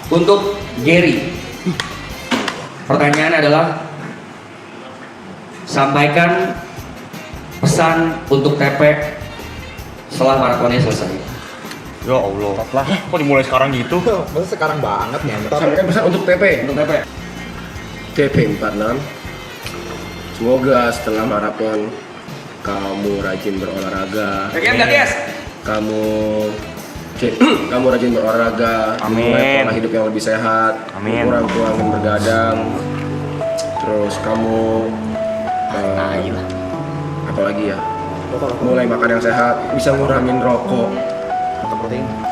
Untuk Gary, pertanyaan adalah sampaikan pesan untuk TP setelah maratonnya selesai. Ya Allah, lah, kok dimulai sekarang gitu? Masa sekarang banget ya? Sampaikan pesan untuk TP. TP 46. Semoga setelah maraton kamu rajin berolahraga. Kamu kamu rajin berolahraga, Amin. mulai pola hidup yang lebih sehat, Amin. kurang-kurangin bergadang. Terus kamu apa lagi ya? Mulai makan yang sehat, bisa ngurangin rokok,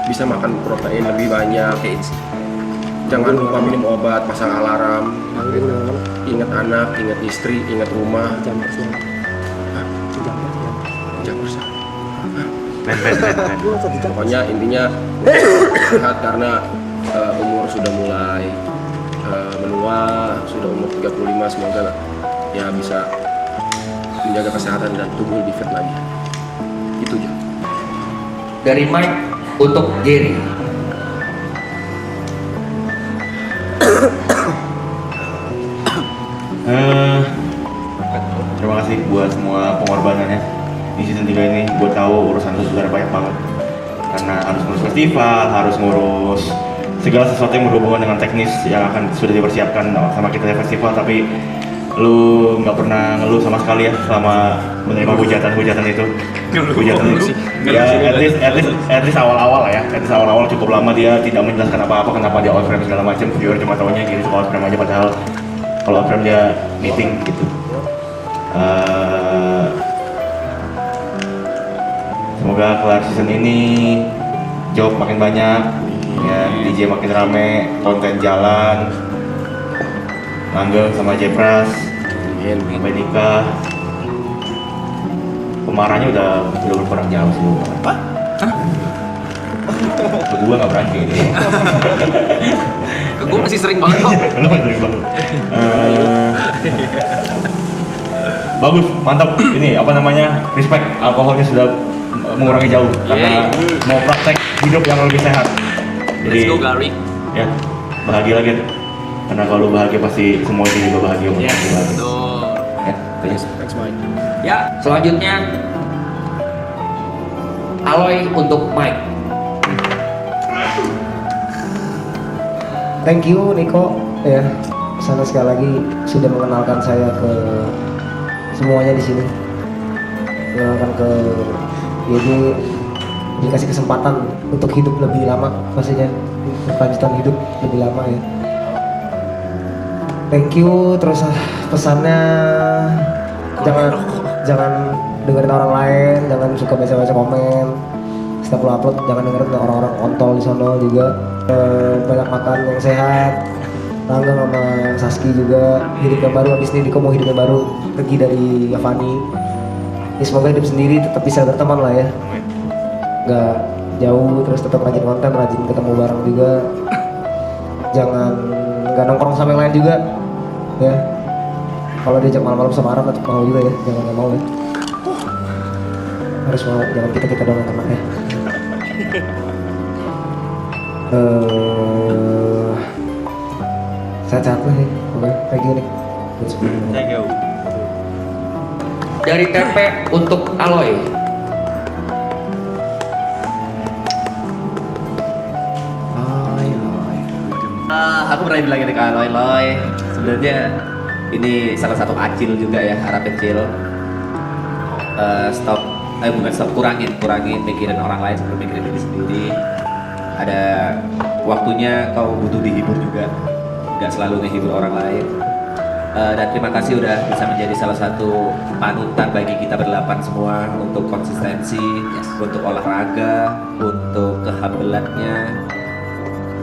bisa makan protein lebih banyak. Jangan lupa minum obat, pasang alarm. Ingat anak, ingat istri, ingat rumah. Jam bersama. Pokoknya intinya sehat karena umur sudah mulai menua, sudah umur 35, semoga ya bisa menjaga kesehatan dan tubuh lebih fit lagi. Itu aja. Dari Mike untuk Gary. Terima kasih buat semua pengorbanannya di season 3 ini. Gue tahu urusan itu sudah banyak banget karena harus ngurus festival, harus ngurus segala sesuatu yang berhubungan dengan teknis yang akan sudah dipersiapkan sama kita di festival. Tapi lu nggak pernah ngeluh sama sekali ya selama menerima hujatan itu. Hujatan itu ya at least awal-awal ya, at least awal-awal cukup lama dia tidak menjelaskan apa-apa kenapa dia outframe segala macam. Viewer cuma tahunya gini suka outframe aja, padahal kalau outframe dia meeting gitu. Semoga kelar season ini job makin banyak, ya DJ makin rame, konten jalan, langgeng sama Jepras, sampai nikah. Pemarahnya udah berkurang jauh sih. Apa? Ke gua nggak berani ini. Ke gue masih sering banget kok. Lu masih sering banget. Bagus, mantap. Ini apa namanya? Respect. Alkoholnya sudah mengurangi jauh karena mau praktek hidup yang lebih sehat. Jadi, Let's go Gary. ya bahagia lagi. Karena kalau lu bahagia pasti semua itu juga bahagia. Bahagia lagi. Tuh. Ya, thanks. Thanks Mike. Ya, Selanjutnya Aloy untuk Mike. Thank you Niko ya, sana sekali lagi sudah mengenalkan saya ke semuanya di sini, mengenalkan ke jadi dikasih kesempatan untuk hidup lebih lama, maksudnya kelanjutan hidup lebih lama ya. Thank you, terus pesannya jangan dengerin orang lain, jangan suka baca komen. Setiap lo upload jangan dengerin orang-orang kontol di sana juga. Banyak makan yang sehat. Langgang sama Saski juga hidup yang baru, habis ini Diko mau hidup yang baru pergi dari Yavani. Ya, semoga hidup sendiri tetap bisa berteman lah ya, nggak jauh, terus tetap rajin konten, rajin ketemu bareng juga. Jangan nggak nongkrong sama yang lain juga ya. Kalau diajak malam-malam sama Arab tetap mau juga ya, jangan nggak mau ya. Harus mau, jangan kita doang yang kena ya. Sehat-sehat lah ya. Oke, thank you nih. Thank you. Dari TP untuk Aloy. aku pernah bilang ini ke Loy. Sebenarnya ini salah satu acil juga ya, harap kecil. Kurangin mikirin orang lain sebelum mikirin diri sendiri. Ada waktunya kau butuh dihibur juga, nggak selalu ngehibur orang lain. Dan terima kasih udah bisa menjadi salah satu panutan bagi kita berdelapan semua untuk konsistensi, untuk olahraga, untuk kehambelannya.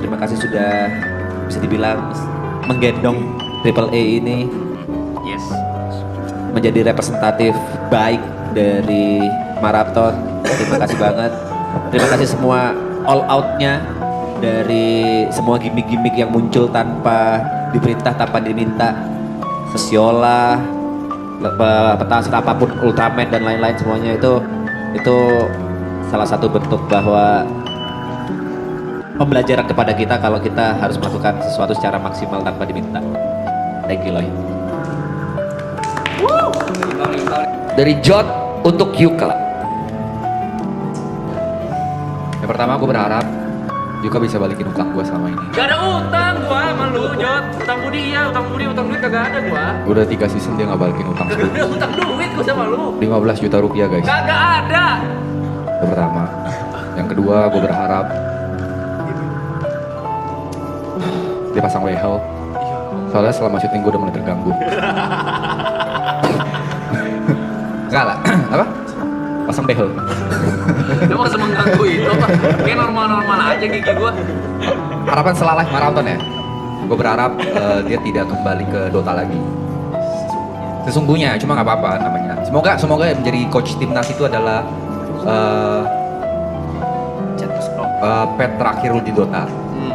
Terima kasih sudah bisa dibilang menggendong Triple A ini menjadi representatif baik dari maraton. Terima kasih banget. Terima kasih semua all out-nya dari semua gimmick-gimmick yang muncul tanpa diperintah, tanpa diminta. Sesiola, petasan apapun, Ultraman dan lain-lain semuanya itu salah satu bentuk bahwa pembelajaran kepada kita kalau kita harus melakukan sesuatu secara maksimal tanpa diminta. Thank you Loy. Dari Jod untuk Yuka. Yang pertama gue berharap Yuka bisa balikin utang gue selama ini. Gak ada utang gua sama lu, Jod. Utang budi iya, utang duit kagak ada gua. Udah 3 season dia nggak balikin utang Gak ada utang duit gua sama lu. 15 juta rupiah guys. Kagak ada. Yang pertama. Yang kedua gue berharap dia pasang wehel. Soalnya selama syuting gue udah mulai terganggu. Enggak lah, apa? Pasang behel. Lu mau mengganggu itu apa? Kayak normal-normal aja gigi gua. Harapan setelah live marathon ya. Gue berharap dia tidak kembali ke Dota lagi. Sesungguhnya, cuma nggak apa-apa namanya. Semoga yang menjadi coach timnas itu adalah pet terakhir lu di Dota.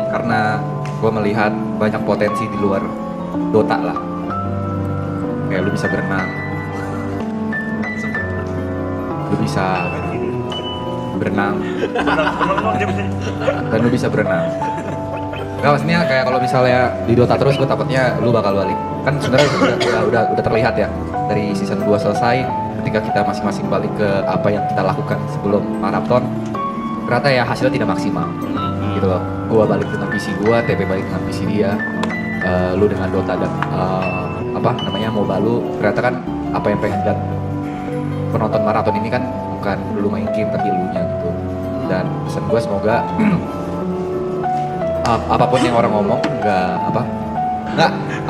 Karena gue melihat banyak potensi di luar Dota lah. Kayak lu bisa berenang, lu bisa berenang, dan lu bisa berenang. Gak, maksudnya kayak kalau misalnya di Dota terus, gue takutnya lu bakal balik. Kan sebenarnya udah terlihat ya dari season 2 selesai, ketika kita masing-masing balik ke apa yang kita lakukan sebelum marathon, ternyata ya hasilnya tidak maksimal. Gitu loh. Gua balik dengan PC gua, TP balik dengan PC dia, lu dengan Dota dan apa namanya MOBA lu, ternyata kan apa yang pengen lihat penonton maraton ini kan bukan lu main game tapi lu nya gitu. Dan pesan gua semoga apapun yang orang ngomong nggak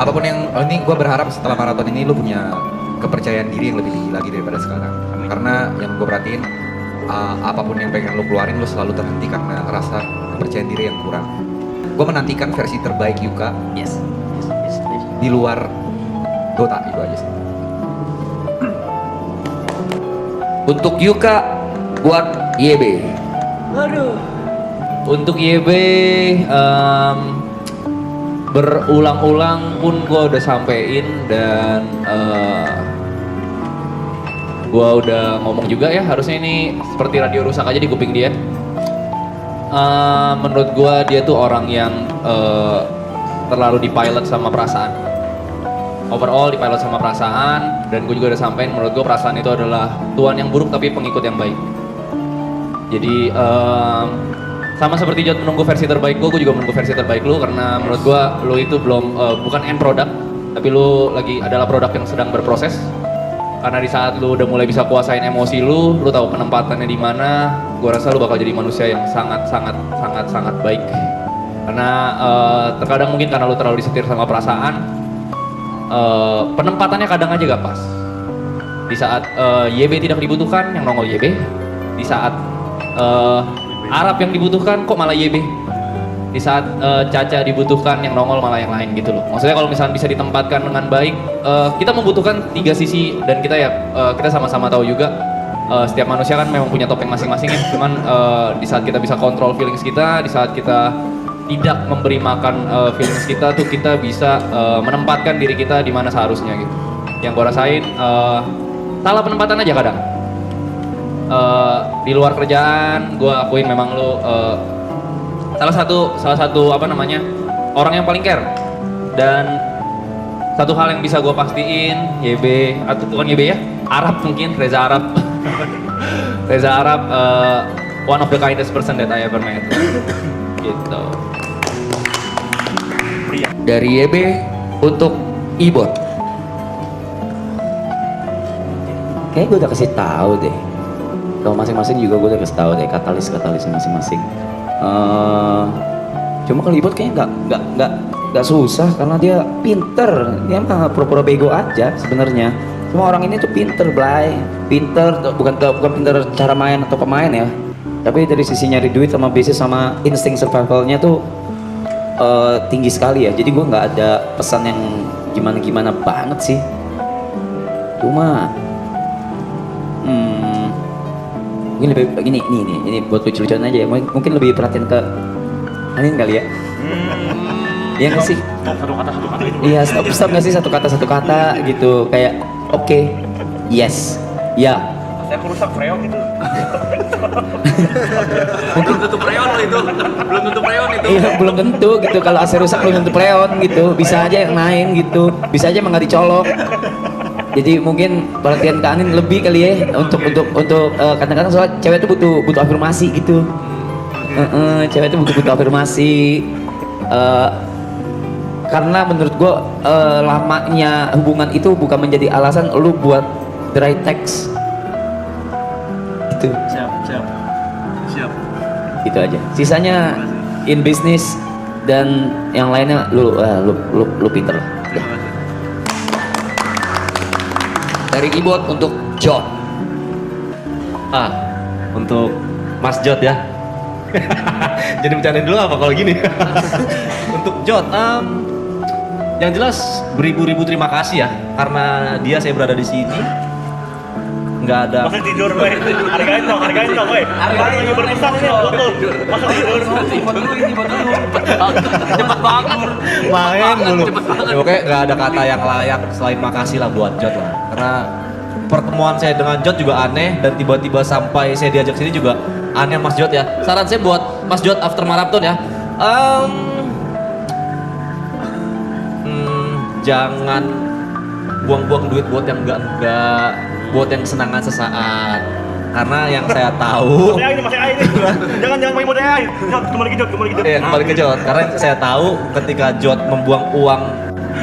apapun yang ini gue berharap setelah maraton ini lu punya kepercayaan diri yang lebih tinggi lagi daripada sekarang. Karena yang gue perhatiin apapun yang pengen lu keluarin lu selalu terhenti karena rasa kepercayaan diri yang kurang. Gue menantikan versi terbaik Yuka di luar Dota, itu aja sih. Untuk Yuka buat YB. Untuk YB berulang-ulang pun gue udah sampein dan gue udah ngomong juga ya, harusnya ini seperti radio rusak aja di kuping dia. Menurut gue dia tuh orang yang terlalu dipilot sama perasaan. Overall dipilot sama perasaan, dan gue juga udah sampein menurut gue perasaan itu adalah tuan yang buruk tapi pengikut yang baik. Jadi sama seperti Jod menunggu versi terbaik gue juga menunggu versi terbaik lu, karena menurut gue lu itu belum bukan end product, tapi lu lagi adalah produk yang sedang berproses. Karena di saat lu udah mulai bisa kuasain emosi lu tahu penempatannya di mana, gue rasa lu bakal jadi manusia yang sangat baik. Karena terkadang mungkin karena lu terlalu disetir sama perasaan, penempatannya kadang aja gak pas. Di saat YB tidak dibutuhkan, yang nongol YB. Di saat Arab yang dibutuhkan, kok malah YB. Di saat Caca dibutuhkan, yang nongol malah yang lain gitu loh. Maksudnya kalau misalnya bisa ditempatkan dengan baik, kita membutuhkan 3 sisi, dan kita kita sama-sama tahu juga setiap manusia kan memang punya topeng masing-masing ya. Cuman di saat kita bisa kontrol feelings kita, di saat kita tidak memberi makan feelings kita tuh, kita bisa menempatkan diri kita di mana seharusnya gitu. Yang gua rasain salah penempatan aja kadang. Di luar kerjaan, gue akuin memang lu salah satu apa namanya, orang yang paling care. Dan satu hal yang bisa gue pastiin, YB atau bukan YB ya, Arab mungkin, Reza Arab. Reza Arab one of the kindest person that I ever met. Gitu. Dari YB untuk Ibot. Kayaknya gue udah kasih tahu deh. Kalau masing-masing juga gue udah kasih tahu deh katalis masing-masing. Cuma kalau Ibot kayaknya nggak susah karena dia pinter. Dia mah pura-pura bego aja sebenarnya. Cuma orang ini tuh pinter, Blay. Pinter, bukan pinter cara main atau pemain ya. Tapi dari sisi nyari duit sama bisnis sama insting survivalnya tuh tinggi sekali ya. Jadi gue nggak ada pesan yang gimana-gimana banget sih. Cuma mungkin lebih ini buat lucu-lucuan aja ya. Mungkin lebih perhatian ke Anin kali ya. Iya nggak sih? Satu kata gitu. Iya, stop nggak sih, satu kata gitu, kayak oke, yes, ya, Saya kerusak freon itu. Belum tentu preon lo itu. Belum tentu preon itu. Iya, belum tentu gitu. Kalau AC rusak belum tentu freon gitu. Bisa aja yang main gitu. Bisa aja emang nggak dicolok. Jadi mungkin perhatian Kak Anin lebih kali ya untuk kadang-kadang soal cewek itu butuh afirmasi gitu. Cewek itu butuh afirmasi. Karena menurut gua lamanya hubungan itu bukan menjadi alasan lu buat dry text. Itu. Siap. Itu aja. Sisanya in business dan yang lainnya lu pinter lah. Udah. Dari Ibot untuk Jot. Untuk Mas Jot ya. Jadi bercandain dulu apa kalau gini? Untuk Jot, yang jelas beribu-ribu terima kasih ya karena dia saya berada di sini. Nggak ada. Masa tidur, weh. Hargain dong, weh. Hargain lagi berpisah nih, betul. Masa tidur. Cepet banget. Main dulu. Ya, oke, nggak ada kata yang layak selain makasih lah buat Jot lah. Karena pertemuan saya dengan Jot juga aneh dan tiba-tiba sampai saya diajak sini juga aneh Mas Jot ya. Saran saya buat Mas Jot after marathon ya. Jangan buang-buang duit buat yang enggak, buat yang kesenangan sesaat. Karena yang saya tahu Masih air nih. Jangan pakai mode air. Jot, kembali ke Jot. kembali ke Jot. Karena yang saya tahu ketika Jot membuang uang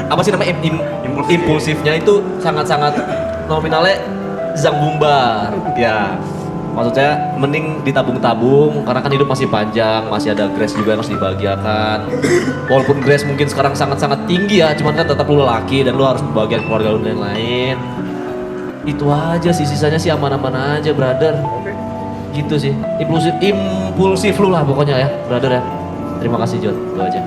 apa sih namanya impulsifnya itu sangat-sangat nominalnya zangbumbar. Ya. Maksud saya mending ditabung-tabung karena kan hidup masih panjang, masih ada grace juga yang harus dibahagiakan. Walaupun grace mungkin sekarang sangat-sangat tinggi ya, cuman kan tetap lu lelaki dan lu harus membahagiakan keluarga lu dan lain-lain. Itu aja sih, sisanya sih aman-aman aja, brother. Gitu sih. Impulsif lu lah pokoknya ya, brother ya. Terima kasih Jot, itu aja.